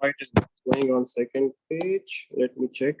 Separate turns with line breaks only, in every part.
Right is going on second page. Let me check.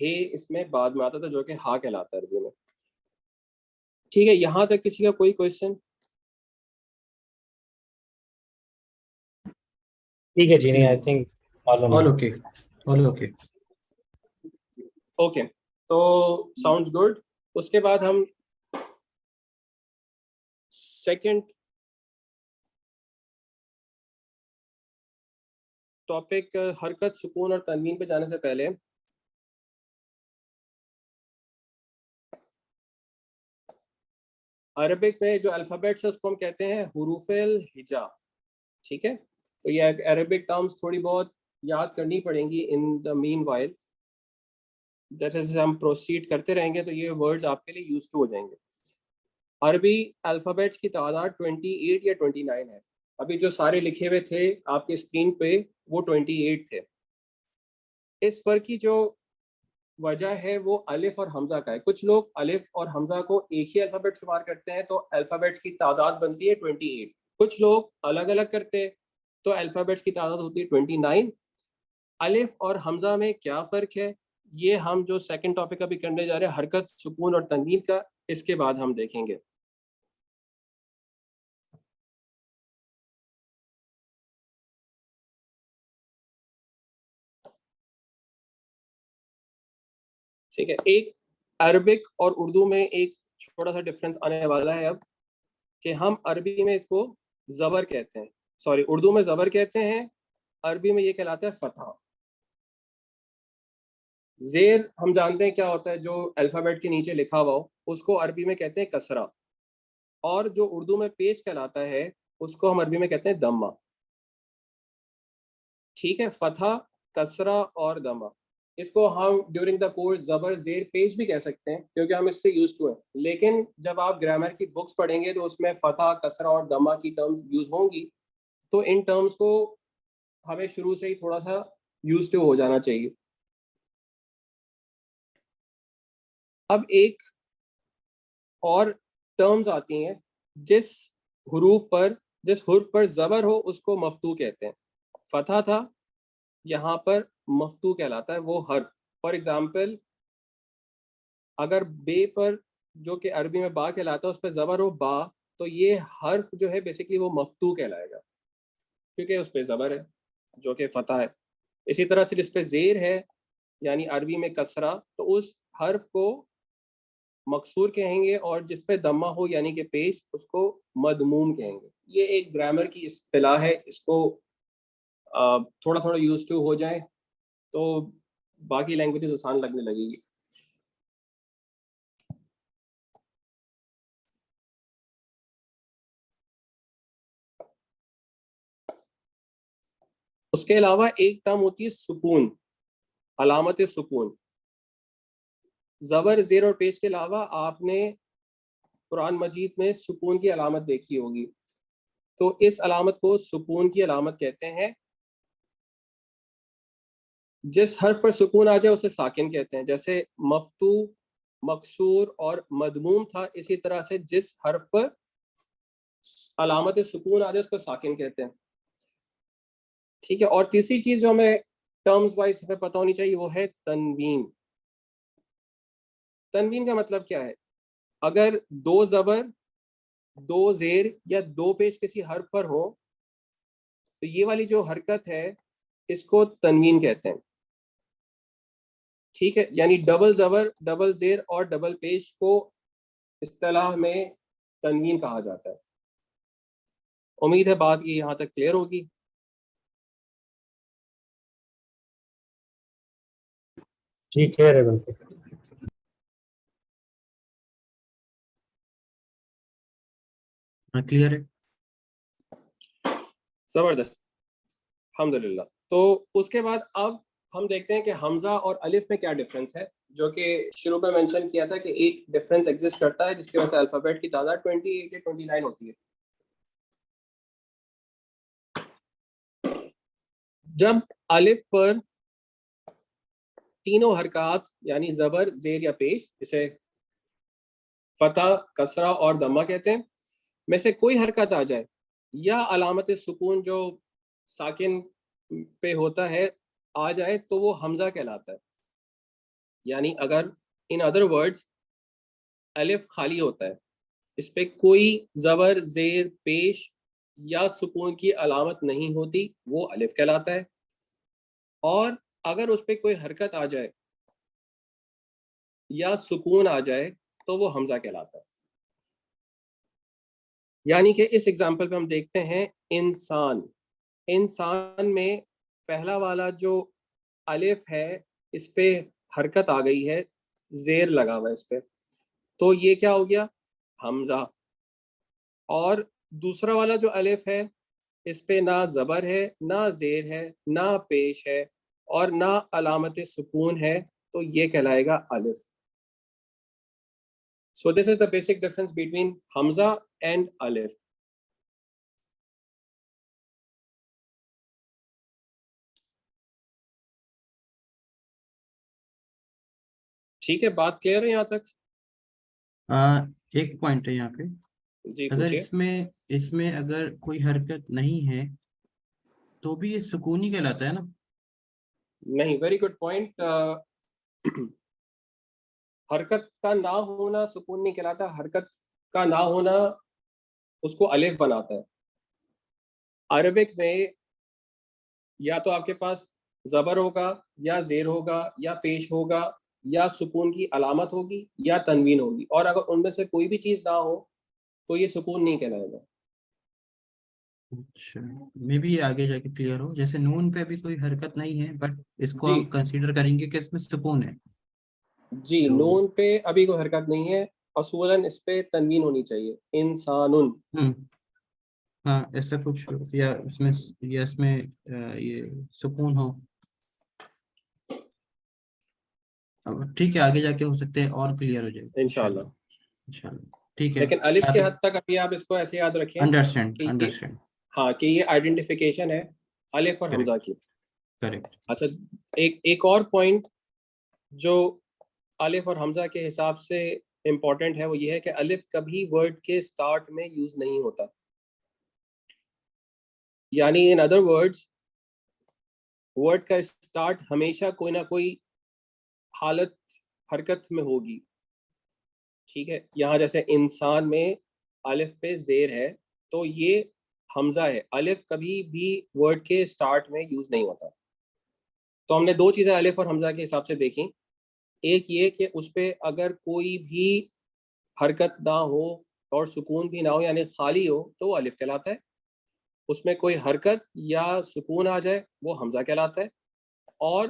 ہے اس میں بعد میں آتا تھا جو کہ ہا کہلاتا ہے عربی میں. ٹھیک ہے, یہاں تک کسی کا کوئی کوشچن؟
ٹھیک ہے جی, نہیں I think
all okay, all okay.
Okay, تو ساؤنڈز گڈ. اس کے بعد ہم سیکنڈ ٹاپک حرکت, سکون اور تنوین پہ جانے سے پہلے عربک میں جو الفابیٹس ہے اس کو ہم کہتے ہیں حروف الہجا. ٹھیک ہے, تو یہ عربک ٹرمز تھوڑی بہت یاد کرنی پڑیں گی ان دا مین وائل. جیسے جیسے ہم پروسیڈ کرتے رہیں گے تو یہ ورڈز آپ کے لیے یوز ٹو ہو جائیں گے. عربی الفابیٹس کی تعداد 28 یا 29 ہے. ابھی جو سارے لکھے ہوئے تھے آپ کے اسکرین پہ وہ 28 تھے. اس فرق کی جو وجہ ہے وہ الف اور حمزہ کا ہے. کچھ لوگ الف اور حمزہ کو ایک ہی الفابیٹ شمار کرتے ہیں تو الفابیٹس کی تعداد بنتی ہے 28. کچھ لوگ الگ الگ کرتے ہیں تو الفابیٹس کی تعداد ہوتی ہے 29. الف اور حمزہ میں کیا فرق ہے یہ ہم جو سیکنڈ ٹاپک ابھی کرنے جا رہے ہیں حرکت, سکون اور تنوین کا, اس کے بعد ہم دیکھیں گے. ٹھیک ہے, ایک عربک اور اردو میں ایک چھوٹا سا ڈفرینس آنے والا ہے اب, کہ ہم عربی میں اس کو زبر کہتے ہیں, سوری اردو میں زبر کہتے ہیں, عربی میں یہ کہلاتا ہے فتح. زیر ہم جانتے ہیں کیا ہوتا ہے, جو الفابیٹ کے نیچے لکھا ہوا ہو اس کو عربی میں کہتے ہیں کسرہ, اور جو اردو میں پیش کہلاتا ہے اس کو ہم عربی میں کہتے ہیں دمہ. ٹھیک ہے, فتح, کسرہ اور دمہ, اس کو ہم ڈیورنگ دا کورس زبر زیر پیش بھی کہہ سکتے ہیں کیونکہ ہم اس سے یوز ٹو ہیں. لیکن جب آپ گرامر کی بکس پڑھیں گے تو اس میں فتح, کسرہ اور دمہ کی ٹرمز یوز ہوں گی, تو ان ٹرمز کو ہمیں شروع سے ہی تھوڑا سا یوز ٹو ہو جانا چاہیے. اب ایک اور ٹرمز آتی ہیں جس حرف پر زبر ہو اس کو مفتوح کہتے ہیں. فتح تھا, یہاں پر مفتوح کہلاتا ہے وہ حرف. فار ایگزامپل اگر بے پر, جو کہ عربی میں با کہلاتا ہے, اس پہ زبر ہو با, تو یہ حرف جو ہے بیسکلی وہ مفتوح کہلائے گا کیونکہ اس پہ زبر ہے جو کہ فتح ہے. اسی طرح سے جس پہ زیر ہے یعنی عربی میں کسرہ, تو اس حرف کو مکسور کہیں گے, اور جس پہ دمہ ہو یعنی کہ پیش, اس کو مدموم کہیں گے. یہ ایک گرامر کی اصطلاح ہے, اس کو تھوڑا تھوڑا یوز ٹو ہو جائیں تو باقی لینگویجز آسان لگنے لگے گی. اس کے علاوہ ایک ٹرم ہوتی ہے سکون, علامت سکون. زبر, زیر اور پیش کے علاوہ آپ نے قرآن مجید میں سکون کی علامت دیکھی ہوگی, تو اس علامت کو سکون کی علامت کہتے ہیں. جس حرف پر سکون آ جائے اسے ساکن کہتے ہیں, جیسے مفتوح, مکسور اور مدموم تھا, اسی طرح سے جس حرف پر علامت سکون آ جائے اس کو ساکن کہتے ہیں. ٹھیک ہے, اور تیسری چیز جو ہمیں ٹرمز وائز ہمیں پتہ ہونی چاہیے وہ ہے تنوین. تنوین کا مطلب کیا ہے؟ اگر دو زبر, دو زیر یا دو پیش کسی حرف پر ہو تو یہ والی جو حرکت ہے اس کو تنوین کہتے ہیں. ٹھیک ہے, یعنی ڈبل زبر, ڈبل زیر اور ڈبل پیش کو اصطلاح میں تنوین کہا جاتا ہے. امید ہے بات یہ یہاں تک کلیئر ہوگی.
جی کلیئر ہے بالکل.
کلیئر ہے,
زبردست, الحمدللہ. تو اس کے بعد اب ہم دیکھتے ہیں کہ حمزہ اور الف میں کیا ڈفرینس ہے, جو کہ شروع میں مینشن کیا تھا کہ ایک ڈفرینس ایگزسٹ کرتا ہے جس کی وجہ سے الفابیٹ کی تعداد 28 یا 29 ہوتی ہے. جب الف پر تینوں حرکات یعنی زبر, زیر یا پیش, جسے فتح, کسرہ اور دمہ کہتے ہیں, میں سے کوئی حرکت آ جائے یا علامت سکون جو ساکن پہ ہوتا ہے آ جائے تو وہ حمزہ کہلاتا ہے. یعنی اگر ان ادر ورڈز الف خالی ہوتا ہے, اس پہ کوئی زبر, زیر, پیش یا سکون کی علامت نہیں ہوتی, وہ الف کہلاتا ہے. اور اگر اس پہ کوئی حرکت آ جائے یا سکون آ جائے تو وہ حمزہ کہلاتا ہے. یعنی کہ اس ایگزامپل پہ ہم دیکھتے ہیں انسان. انسان میں پہلا والا جو الف ہے اس پہ حرکت آ گئی ہے, زیر لگا ہوا ہے اس پہ, تو یہ کیا ہو گیا, حمزہ. اور دوسرا والا جو الف ہے اس پہ نہ زبر ہے, نہ زیر ہے, نہ پیش ہے, اور نہ علامت سکون ہے, تو یہ کہلائے گا الف. So this is the basic difference between Hamza and Alif. ٹھیک ہے, بات کلیئر ہے یہاں تک؟
ایک پوائنٹ ہے یہاں پہ,
جی
اگر
پوچھیے.
اس میں اگر کوئی حرکت نہیں ہے تو بھی یہ سکون ہی کہلاتا ہے نا؟
نہیں, ویری گڈ پوائنٹ. حرکت کا نہ ہونا سکون نہیں کہلاتا, حرکت کا نہ ہونا اس کو الف بناتا ہے. عربک میں یا تو آپ کے پاس زبر ہوگا, یا زیر ہوگا, یا پیش ہوگا, یا سکون کی علامت ہوگی, یا تنوین ہوگی, اور اگر ان میں سے کوئی بھی چیز نہ ہو تو یہ سکون نہیں کہلائے گا.
اچھا, میں بھی آگے جا کے کلیئر ہو. جیسے نون پہ بھی کوئی حرکت نہیں ہے بٹ اس کو
جی
ہم کنسیڈر کریں گے کہ اس میں سکون ہے.
جی,
تو
نون پہ ابھی کوئی حرکت نہیں ہے, اصولاً اس پہ تنوین ہونی چاہیے, انسان.
ہاں ایسا کچھ, یا اس میں یہ سکون ہو. اب ٹھیک ہے, آگے جا کے ہو سکتے ہیں اور کلیئر ہو جائے
انشاءاللہ.
انشاءاللہ. ٹھیک ہے,
لیکن الف کے حد تک ابھی آپ اس کو ایسے یاد رکھیں کہ یہ,
انڈرسٹینڈ.
ہاں, کہ یہ آئیڈینٹیفیکیشن ہے الف اور حمزہ کی.
کریکٹ.
اچھا, ایک اور پوائنٹ جو الف اور حمزہ کے حساب سے امپورٹنٹ ہے وہ یہ ہے کہ الف کبھی ورڈ کے سٹارٹ میں یوز نہیں ہوتا. یعنی ان ادر ورڈز ورڈ کا سٹارٹ ہمیشہ کوئی نہ کوئی حالت حرکت میں ہوگی. ٹھیک ہے, یہاں جیسے انسان میں الف پہ زیر ہے تو یہ حمزہ ہے, الف کبھی بھی ورڈ کے سٹارٹ میں یوز نہیں ہوتا. تو ہم نے دو چیزیں الف اور حمزہ کے حساب سے دیکھیں. ایک یہ کہ اس پہ اگر کوئی بھی حرکت نہ ہو اور سکون بھی نہ ہو, یعنی خالی ہو, تو وہ الف کہلاتا ہے. اس میں کوئی حرکت یا سکون آ جائے وہ حمزہ کہلاتا ہے. اور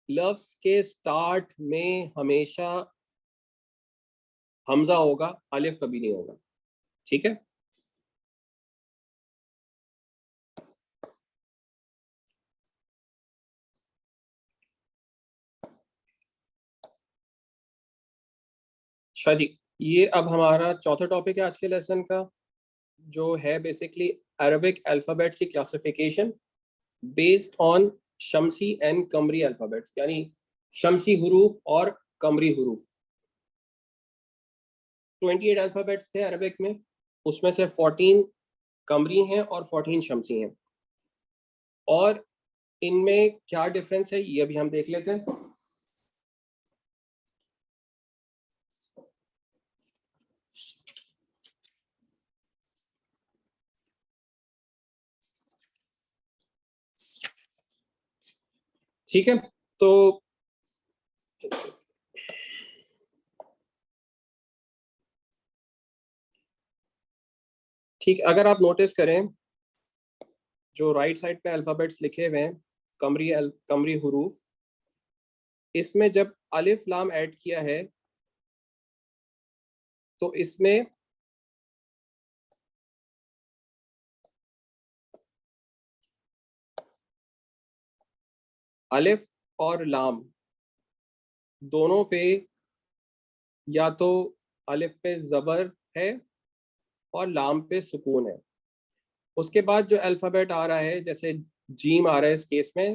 لفظ کے سٹارٹ میں ہمیشہ حمزہ ہوگا, الف کبھی نہیں ہوگا. ٹھیک ہے, اچھا جی. یہ اب ہمارا چوتھا ٹاپک ہے آج کے لیسن کا, جو ہے بیسکلی عربک الفابیٹس کی کلاسیفیکیشن بیسڈ آن شمسی اینڈ قمری الفابیٹس, یعنی شمسی حروف اور قمری حروف. 28 الفابیٹس تھے عربک میں, اس میں سے 14 قمری ہیں اور 14 شمسی ہیں. اور ان میں کیا ڈفرینس ہے یہ بھی ہم دیکھ لیتے ہیں. ٹھیک ہے, تو ٹھیک, اگر آپ نوٹس کریں جو رائٹ سائڈ پہ الفابیٹس لکھے ہوئے ہیں قمری حروف, اس میں جب الف لام ایڈ کیا ہے تو اس میں الف اور لام دونوں پہ یا تو الف پہ زبر ہے اور لام پہ سکون ہے. اس کے بعد جو الفابیٹ آ رہا ہے جیسے جیم آ رہا ہے اس کیس میں,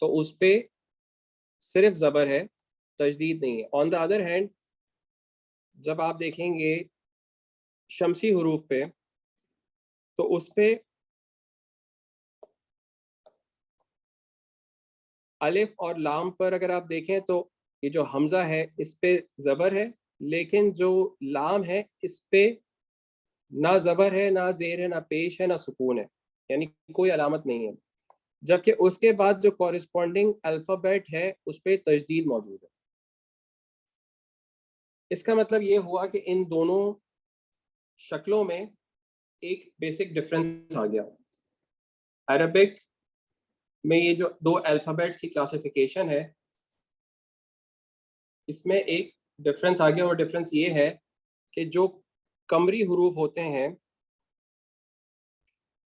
تو اس پہ صرف زبر ہے, تجدید نہیں ہے. آن دا ادر ہینڈ جب آپ دیکھیں گے شمسی حروف پہ تو اس پہ الف اور لام پر اگر آپ دیکھیں تو یہ جو حمزہ ہے اس پہ زبر ہے، لیکن جو لام ہے اس پہ نہ زبر ہے، نہ زیر ہے، نہ پیش ہے، نہ سکون ہے، یعنی کوئی علامت نہیں ہے. جبکہ اس کے بعد جو کورسپونڈنگ الفابیٹ ہے اس پہ تشدید موجود ہے. اس کا مطلب یہ ہوا کہ ان دونوں شکلوں میں ایک بیسک ڈفرنس آ گیا. عربک میں یہ جو دو الفابیٹس کی کلاسیفیکیشن ہے اس میں ایک ڈفرنس آ گیا، اور ڈفرنس یہ ہے کہ جو قمری حروف ہوتے ہیں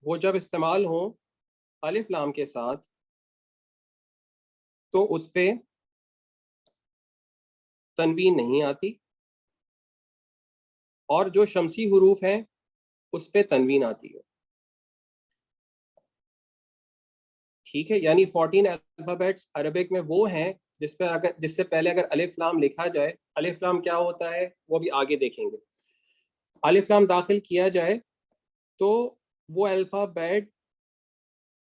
وہ جب استعمال ہوں الف لام کے ساتھ تو اس پہ تنوین نہیں آتی، اور جو شمسی حروف ہیں اس پہ تنوین آتی ہے. ٹھیک ہے، یعنی 14 الفابیٹس عربک میں وہ ہیں جس سے پہلے اگر الف لام لکھا جائے، الف لام کیا ہوتا ہے وہ بھی آگے دیکھیں گے، الف لام داخل کیا جائے تو وہ الفابیٹ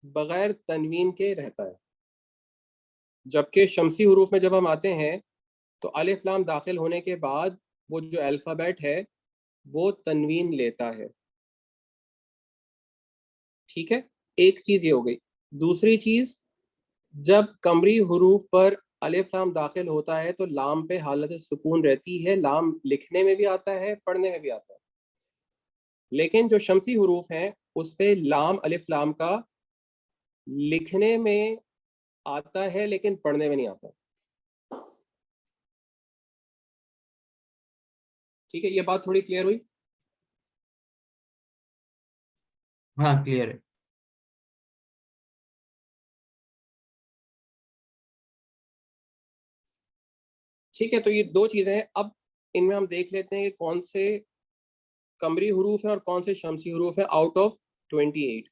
بغیر تنوین کے رہتا ہے. جبکہ شمسی حروف میں جب ہم آتے ہیں تو الف لام داخل ہونے کے بعد وہ جو الفابیٹ ہے وہ تنوین لیتا ہے. ٹھیک ہے، ایک چیز یہ ہو گئی. دوسری چیز، جب قمری حروف پر الف لام داخل ہوتا ہے تو لام پہ حالت سکون رہتی ہے، لام لکھنے میں بھی آتا ہے، پڑھنے میں بھی آتا ہے. لیکن جو شمسی حروف ہیں اس پہ لام الف لام کا لکھنے میں آتا ہے لیکن پڑھنے میں نہیں آتا. ٹھیک ہے، یہ بات تھوڑی کلیئر ہوئی؟
ہاں کلیئر ہے.
ٹھیک ہے، تو یہ دو چیزیں ہیں. اب ان میں ہم دیکھ لیتے ہیں کہ کون سے قمری حروف ہیں اور کون سے شمسی حروف ہیں آؤٹ آف 28.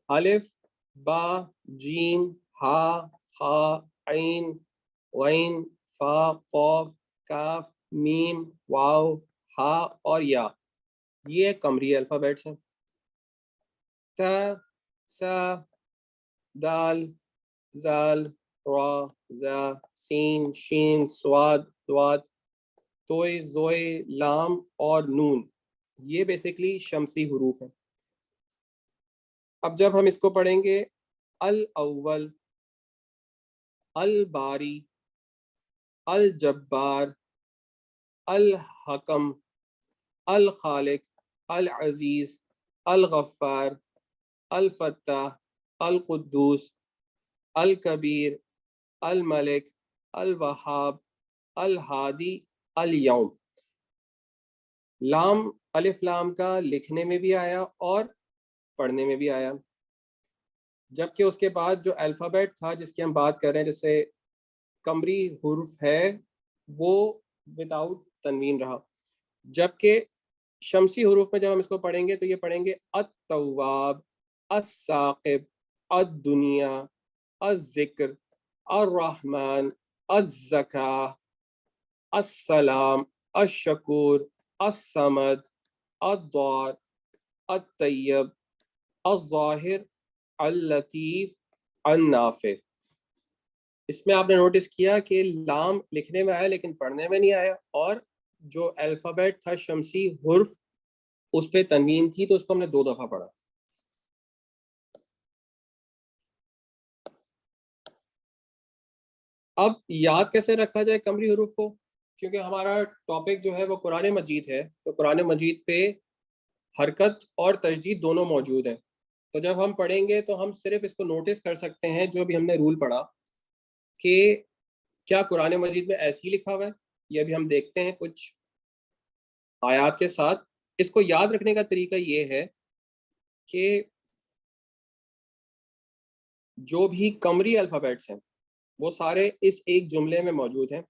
الف، با، جیم، ہا، خا، عین، غین، فا، قاف، کاف، میم، واو، ہا اور یا، یہ قمری الفابیٹس ہیں. تا، سا، دال، زال، را، زا، سین، شین، سواد، دواد، توئے، زوئے، لام اور نون، یہ بیسکلی شمسی حروف ہیں. اب جب ہم اس کو پڑھیں گے، الاول، الباری، الجبار، الحکم، الخالق، العزیز، الغفار، الفتاح، القدوس، الکبیر، الملک، الوہاب، الہادی، الیوم. لام الف لام کا لکھنے میں بھی آیا اور پڑھنے میں بھی آیا. جبکہ اس کے بعد جو الفابیٹ تھا جس کی ہم بات کر رہے ہیں، جیسے قمری حرف ہے، وہ وداؤٹ تنوین رہا. جبکہ شمسی حروف میں جب ہم اس کو پڑھیں گے تو یہ پڑھیں گے التواب، الثاقب، الدنیا، الذکر، الرحمن، الزکاہ، السلام، الشکور، الصمد، الضار، الطیب، الظاہر، اللطیف، النافع. اس میں آپ نے نوٹس کیا کہ لام لکھنے میں آیا لیکن پڑھنے میں نہیں آیا، اور جو الفابیٹ تھا شمسی حرف اس پہ تنوین تھی تو اس کو ہم نے 2 دفعہ پڑھا. اب یاد کیسے رکھا جائے قمری حروف کو؟ کیونکہ ہمارا ٹاپک جو ہے وہ قرآن مجید ہے، تو قرآن مجید پہ حرکت اور تجدید دونوں موجود ہیں. تو جب ہم پڑھیں گے تو ہم صرف اس کو نوٹس کر سکتے ہیں جو بھی ہم نے رول پڑھا کہ کیا قرآن مجید میں ایسے ہی لکھا ہوا ہے. یہ ابھی ہم دیکھتے ہیں کچھ آیات کے ساتھ. اس کو یاد رکھنے کا طریقہ یہ ہے کہ جو بھی قمری الفابیٹس ہیں وہ سارے اس ایک جملے میں موجود ہیں.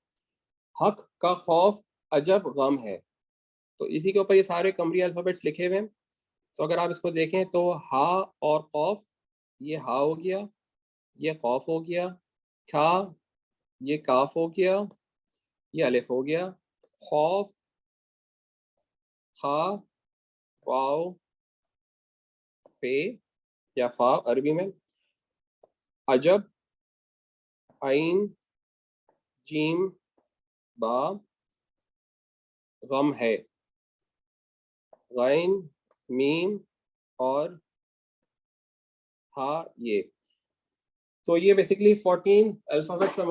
حق کا خوف عجب غم ہے، تو اسی کے اوپر یہ سارے قمری الفابیٹس لکھے ہوئے ہیں. تو اگر آپ اس کو دیکھیں تو ہا اور قوف، یہ ہا ہو گیا، یہ قوف ہو گیا، کھا، یہ کاف ہو گیا، یہ الف ہو گیا، خوف، خا واو فے یا فا عربی میں، عجب عین جیم با غم ہے، غین میم اور ہا یہ. تو یہ بیسکلی 14 الفابیٹس پر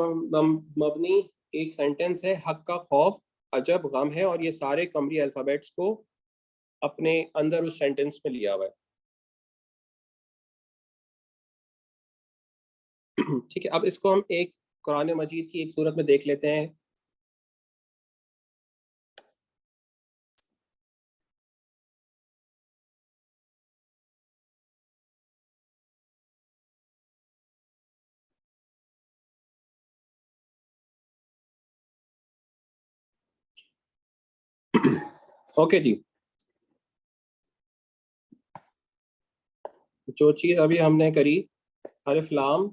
مبنی ایک سینٹینس ہے، حق کا خوف عجب غم ہے، اور یہ سارے قمری الفابیٹس کو اپنے اندر اس سینٹینس میں لیا ہوا ہے. ٹھیک ہے، اب اس کو ہم ایک قرآن مجید کی ایک صورت میں دیکھ لیتے ہیں. اوکے جی، جو چیز ابھی ہم نے کری الف لام،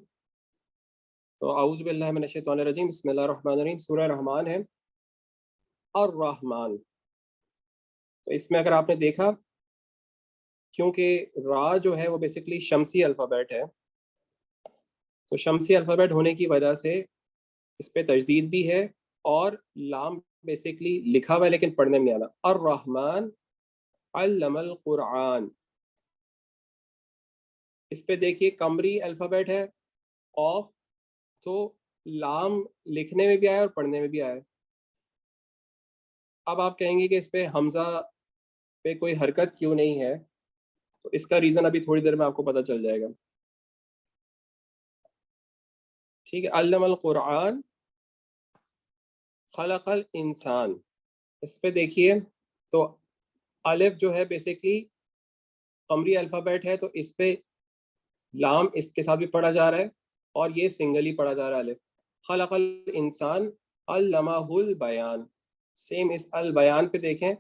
تو اعوذ باللہ من الشیطان الرجیم، بسم اللہ الرحمن الرحیم، سورہ رحمان ہے الرحمن. تو اس میں اگر آپ نے دیکھا، کیونکہ را جو ہے وہ بیسکلی شمسی الفابیٹ ہے، تو شمسی الفابیٹ ہونے کی وجہ سے اس پہ تجدید بھی ہے، اور لام بیسکلی لکھا ہوا ہے لیکن پڑھنے میں نہیں آنا. الرحمن علم القرآن، اس پہ دیکھیے قمری الفابیٹ ہے قاف، تو لام لکھنے میں بھی آیا اور پڑھنے میں بھی آیا. اب آپ کہیں گے کہ اس پہ حمزہ پہ کوئی حرکت کیوں نہیں ہے، تو اس کا ریزن ابھی تھوڑی دیر میں آپ کو پتہ چل جائے گا. ٹھیک ہے، علم القرآن خلق الانسان، اس پہ دیکھیے تو الف جو ہے بیسکلی قمری الفابیٹ ہے، تو اس پہ لام اس کے ساتھ بھی پڑھا جا رہا ہے، اور یہ سنگل ہی پڑھا جا رہا ہے الف. خلق الانسان علمہ البیان، سیم اس البیان پہ دیکھیں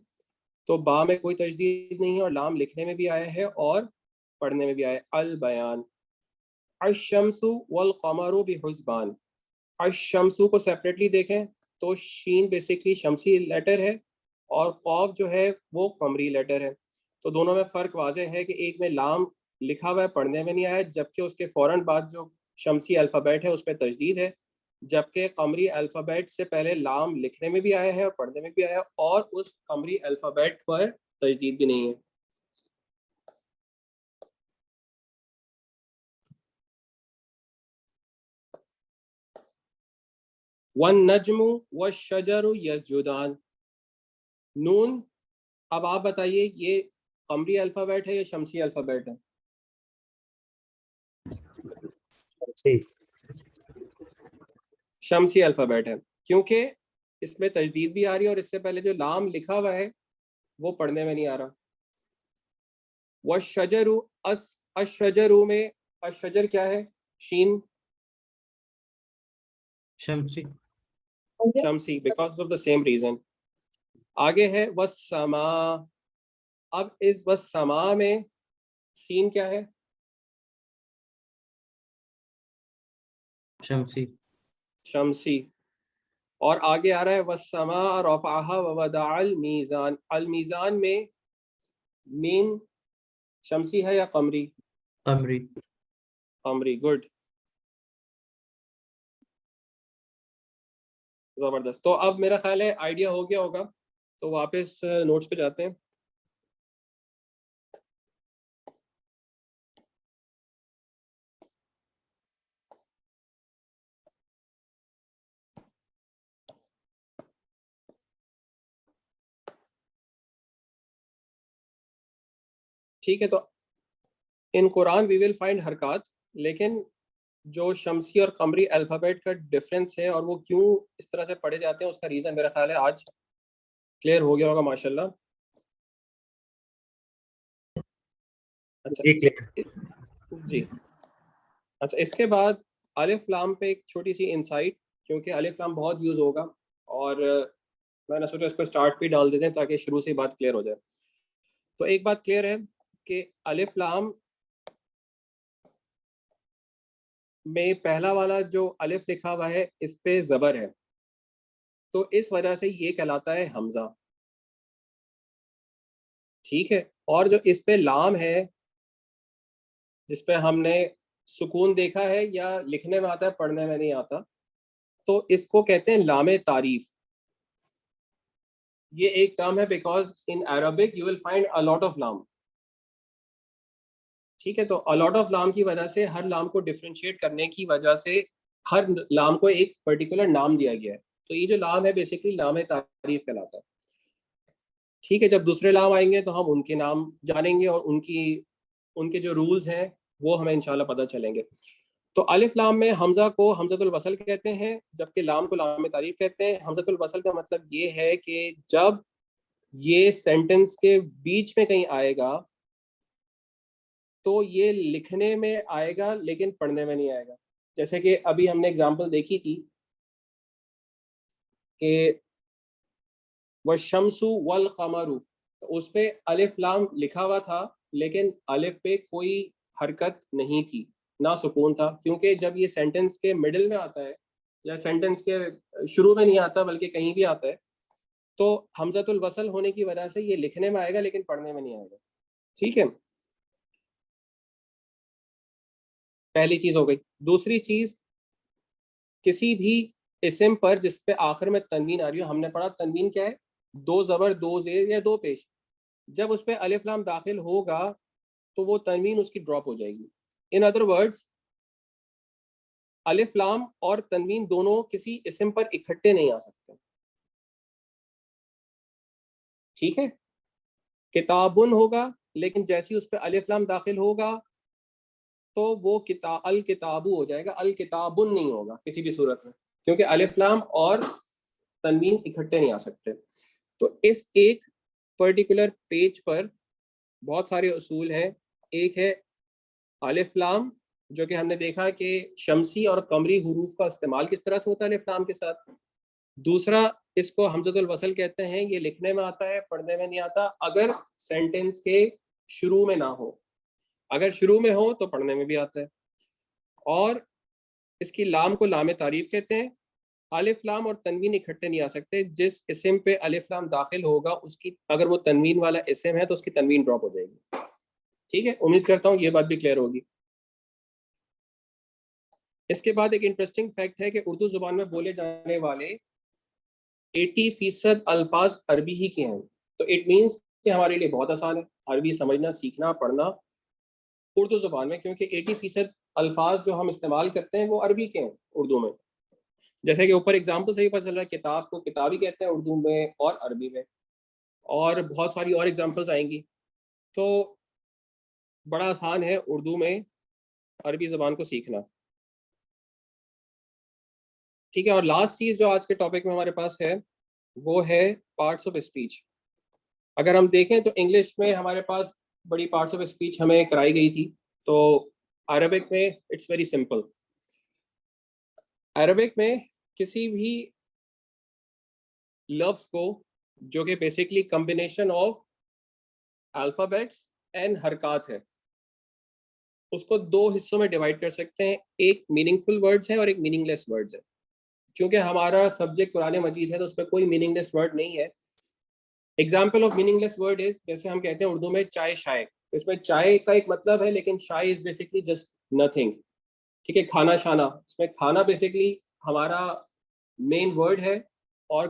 تو با میں کوئی تجدید نہیں ہے، اور لام لکھنے میں بھی آیا ہے اور پڑھنے میں بھی آیا ہے، البیان. الشمس والقمر بحسبان، الشمس کو سیپریٹلی دیکھیں تو شین بیسکلی شمسی لیٹر ہے، اور قاف جو ہے وہ قمری لیٹر ہے. تو دونوں میں فرق واضح ہے کہ ایک میں لام لکھا ہوا ہے پڑھنے میں نہیں آیا، جبکہ اس کے فوراً بعد جو شمسی الفابیٹ ہے اس پہ تجدید ہے، جبکہ قمری الفابیٹ سے پہلے لام لکھنے میں بھی آیا ہے اور پڑھنے میں بھی آیا ہے، اور اس قمری الفابیٹ پر تجدید بھی نہیں ہے. والنجم والشجر یسجدان، نون. اب آپ بتائیے یہ قمری الفابیٹ ہے یا شمسی الفابیٹ ہے؟ شمسی الفابیٹ ہے، کیونکہ اس میں تجدید بھی آ رہی ہے، اور اس سے پہلے جو لام لکھا ہوا ہے وہ پڑھنے میں نہیں آ رہا. والشجر، الشجر میں الشجر کیا ہے؟ شین
شمسی.
شمسی، because of the same reason. آگے ہے والسماء، اب اس والسماء میں سین کیا ہے؟
شمسی.
شمسی. اور آگے آ رہا ہے والسماء رفعها ووضع المیزان، المیزان میں میم شمسی ہے یا قمری؟
قمری.
قمری، گڈ، زبردست. تو اب میرا خیال ہے آئیڈیا ہو گیا ہوگا، تو واپس نوٹس پہ جاتے ہیں. ٹھیک ہے، تو ان قرآن وی ول فائنڈ حرکات، لیکن جو شمسی اور قمری الفابیٹ کا ڈفرینس ہے اور وہ کیوں اس طرح سے پڑھے جاتے ہیں، اس کا ریزن میرا خیال ہے آج کلیئر ہو گیا ہوگا ماشاءاللہ. اچھا جی، اچھا اس کے بعد الف لام پہ ایک چھوٹی سی انسائٹ، کیونکہ الف لام بہت یوز ہوگا، اور میں نے سوچا اس کو اسٹارٹ پہ ڈال دیتے ہیں تاکہ شروع سے بات کلیئر ہو جائے. تو ایک بات کلیئر ہے کہ الف لام میں پہلا والا جو الف لکھا ہوا ہے اس پہ زبر ہے، تو اس وجہ سے یہ کہلاتا ہے حمزہ. ٹھیک ہے. اور جو اس پہ لام ہے جس پہ ہم نے سکون دیکھا ہے یا لکھنے میں آتا ہے پڑھنے میں نہیں آتا, تو اس کو کہتے ہیں لام تعریف. یہ ایک ٹرم ہے because in Arabic you will find a lot of لام. ٹھیک ہے, تو a lot of لام کی وجہ سے ہر لام کو ڈفرینشیٹ کرنے کی وجہ سے ہر لام کو ایک پرٹیکولر نام دیا گیا ہے. تو یہ جو لام ہے بیسیکلی لام تعریف کہلاتا ہے. ٹھیک ہے, جب دوسرے لام آئیں گے تو ہم ان کے نام جانیں گے اور ان کے جو رولز ہیں وہ ہمیں انشاءاللہ پتہ چلیں گے. تو الف لام میں حمزہ کو حمزۃ الوصل کہتے ہیں, جبکہ لام کو لام تعریف کہتے ہیں. حمزۃ الوصل کا مطلب یہ ہے کہ جب یہ سینٹنس کے بیچ میں کہیں آئے گا تو یہ لکھنے میں آئے گا لیکن پڑھنے میں نہیں آئے گا. جیسے کہ ابھی ہم نے اگزامپل دیکھی تھی کہ والشمس والقمر, تو اس پہ الف لام لکھا ہوا تھا لیکن الف پہ کوئی حرکت نہیں تھی, نہ سکون تھا, کیونکہ جب یہ سینٹنس کے مڈل میں آتا ہے یا سینٹنس کے شروع میں نہیں آتا بلکہ کہیں بھی آتا ہے, تو حمزۃ الوصل ہونے کی وجہ سے یہ لکھنے میں آئے گا لیکن پڑھنے میں نہیں آئے گا. ٹھیک ہے, پہلی چیز ہو گئی. دوسری چیز, کسی بھی اسم پر جس پہ آخر میں تنوین آ رہی ہو, ہم نے پڑھا تنوین کیا ہے, 2 زبر 2 زیر یا 2 پیش, جب اس پہ الف لام داخل ہوگا تو وہ تنوین اس کی ڈراپ ہو جائے گی. ان ادر ورڈز الف لام اور تنوین دونوں کسی اسم پر اکٹھے نہیں آ سکتے. ٹھیک ہے, کتابن ہوگا لیکن جیسی اس پہ الف لام داخل ہوگا تو وہ الکتابو ہو جائے گا, الکتابن نہیں ہوگا کسی بھی صورت میں, کیونکہ الف لام اور تنوین اکٹھے نہیں آ سکتے. تو اس ایک پرٹیکولر پیج پر بہت سارے اصول ہیں. ایک ہے الف لام, جو کہ ہم نے دیکھا کہ شمسی اور قمری حروف کا استعمال کس طرح سے ہوتا ہے الف لام کے ساتھ. دوسرا, اس کو حمزۃ الوصل کہتے ہیں, یہ لکھنے میں آتا ہے پڑھنے میں نہیں آتا اگر سینٹنس کے شروع میں نہ ہو. اگر شروع میں ہو تو پڑھنے میں بھی آتا ہے. اور اس کی لام کو لام تعریف کہتے ہیں. الف لام اور تنوین اکٹھے نہیں آ سکتے. جس اسم پہ الف لام داخل ہوگا اس کی اگر وہ تنوین والا اسم ہے تو اس کی تنوین ڈراپ ہو جائے گی. ٹھیک ہے, امید کرتا ہوں یہ بات بھی کلیئر ہوگی. اس کے بعد ایک انٹرسٹنگ فیکٹ ہے کہ اردو زبان میں بولے جانے والے 80% الفاظ عربی ہی کے ہیں. تو اٹ مینس کہ ہمارے لیے بہت آسان ہے عربی سمجھنا, سیکھنا, پڑھنا اردو زبان میں, کیونکہ 80% الفاظ جو ہم استعمال کرتے ہیں وہ عربی کے ہیں اردو میں. جیسے کہ اوپر اگزامپل سے ہی پتہ چل رہا ہے, کتاب کو کتابی کہتے ہیں اردو میں اور عربی میں, اور بہت ساری اور اگزامپلس آئیں گی. تو بڑا آسان ہے اردو میں عربی زبان کو سیکھنا. ٹھیک ہے, اور لاسٹ چیز جو آج کے ٹاپک میں ہمارے پاس ہے وہ ہے پارٹس آف اسپیچ. اگر ہم دیکھیں تو انگلش میں ہمارے پاس بڑی پارٹس آف اسپیچ ہمیں کرائی گئی تھی, تو عربک میں اٹس ویری سمپل. عربک میں کسی بھی لفظ کو جو کہ basically combination of alphabets and حرکات ہے, اس کو 2 حصوں میں ڈیوائڈ کر سکتے ہیں. ایک میننگ فل ورڈز ہے اور ایک میننگ لیس ورڈز ہے. چونکہ ہمارا سبجیکٹ قرآن مجید ہے تو اس پہ کوئی میننگ لیس ورڈ نہیں ہے. Example of meaning less word is, جیسے ہم کہتے ہیں اردو میں چائے شائے, اس میں چائے کا ایک مطلب ہے لیکن شائے از بیسکلی جسٹ نتھنگ. ٹھیک ہے, کھانا شانا, اس میں کھانا بیسکلی ہمارا مین ورڈ ہے اور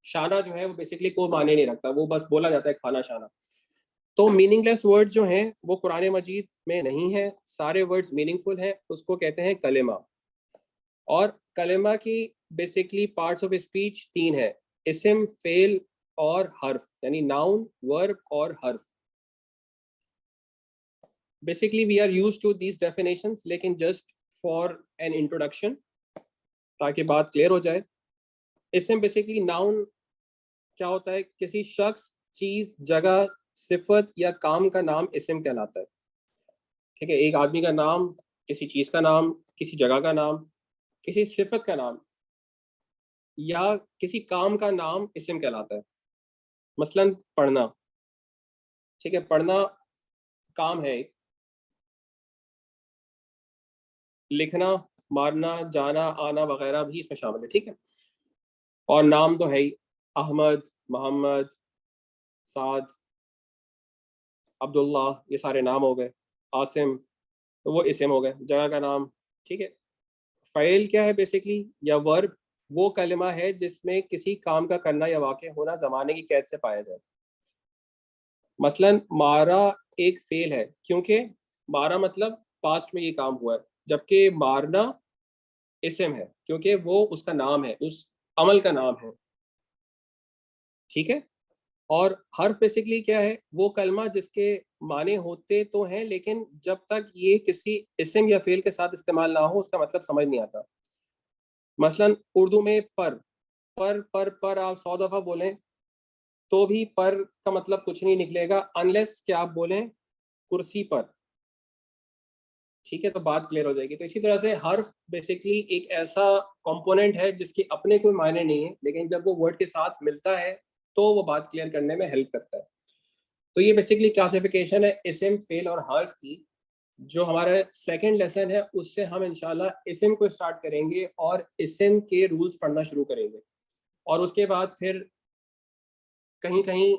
شانا جو ہے وہ بیسکلی کوئی معنی نہیں رکھتا, وہ بس بولا جاتا ہے کھانا شانا. تو میننگ لیس ورڈ جو ہیں وہ قرآن مجید میں نہیں ہے, سارے ورڈز میننگ فل ہیں. اس کو کہتے ہیں کلمہ. اور کلمہ کی بیسکلی پارٹس آف اسپیچ 3 ہے, اسم, فعل اور حرف, یعنی ناؤن, ورب اور حرف. Basically we are use to these definitions, لیکن جسٹ فار این انٹروڈکشن تاکہ بات کلیئر ہو جائے. اسم بیسکلی ناؤن کیا ہوتا ہے, کسی شخص, چیز, جگہ, صفت یا کام کا نام اسم کہلاتا ہے. ٹھیک ہے, ایک آدمی کا نام, کسی چیز کا نام, کسی جگہ کا نام, کسی صفت کا نام یا کسی کام کا نام اسم کہلاتا ہے. مثلا پڑھنا. ٹھیک ہے, پڑھنا کام ہے ایک. لکھنا, مارنا, جانا, آنا وغیرہ بھی اس میں شامل ہے. ٹھیک ہے, اور نام تو ہے ہی, احمد, محمد, سعد, عبداللہ یہ سارے نام ہو گئے, عاصم تو وہ اسم ہو گئے, جگہ کا نام. ٹھیک ہے, فعل کیا ہے بیسکلی, یا ورب وہ کلمہ ہے جس میں کسی کام کا کرنا یا واقع ہونا زمانے کی قید سے پایا جائے. مثلا مارا ایک فعل ہے کیونکہ مارا مطلب پاسٹ میں یہ کام ہوا ہے, جبکہ مارنا اسم ہے کیونکہ وہ اس کا نام ہے, اس عمل کا نام ہے. ٹھیک ہے, اور حرف بیسکلی کیا ہے, وہ کلمہ جس کے معنی ہوتے تو ہیں لیکن جب تک یہ کسی اسم یا فعل کے ساتھ استعمال نہ ہو اس کا مطلب سمجھ نہیں آتا. مثلا اردو میں پر آپ 100 دفعہ بولیں تو بھی پر کا مطلب کچھ نہیں نکلے گا انلیس کہ آپ بولیں کرسی پر. ٹھیک ہے, تو بات کلیئر ہو جائے گی. تو اسی طرح سے حرف بیسکلی ایک ایسا کمپوننٹ ہے جس کے اپنے کوئی معنی نہیں ہے, لیکن جب وہ ورڈ کے ساتھ ملتا ہے تو وہ بات کلیئر کرنے میں ہیلپ کرتا ہے. تو یہ بیسکلی کلاسیفیکیشن ہے اسم, فعل اور حرف کی. جو ہمارا سیکنڈ لیسن ہے اس سے ہم انشاءاللہ اسم کو اسٹارٹ کریں گے اور اسم کے رولز پڑھنا شروع کریں گے, اور اس کے بعد پھر کہیں کہیں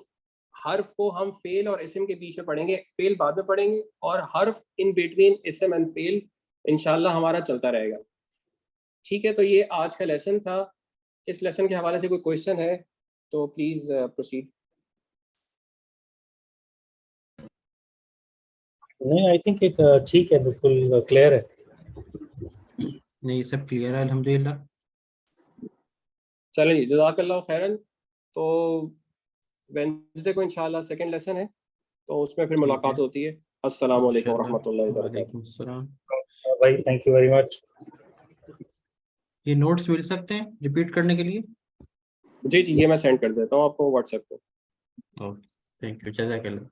حرف کو ہم فعل اور اسم کے بیچ میں پڑھیں گے, فعل بعد میں پڑھیں گے اور حرف ان بٹوین اسم اینڈ فعل انشاءاللہ ہمارا چلتا رہے گا. ٹھیک ہے, تو یہ آج کا لیسن تھا. اس لیسن کے حوالے سے کوئی کوشچن ہے تو پلیز پروسیڈ.
نہیں, آئی تھنک ایک ٹھیک ہے, بالکل کلیئر ہے.
نہیں سب کلیئر ہے الحمد للہ.
چلیں جی, جزاک اللہ خیرن. تو وینسڈے کو انشاءاللہ سیکنڈ لیسن ہے تو اس میں پھر ملاقات ہوتی ہے. السلام علیکم ورحمۃ اللہ وبرکاتہ.
وعلیکم السلام.
بھائی تھینک یو ویری مچ.
یہ نوٹس مل سکتے ہیں ریپیٹ کرنے کے لیے؟
جی یہ میں سینڈ کر دیتا ہوں آپ کو واٹس ایپ پہ.
اوکے, تھینک یو, جزاک اللہ.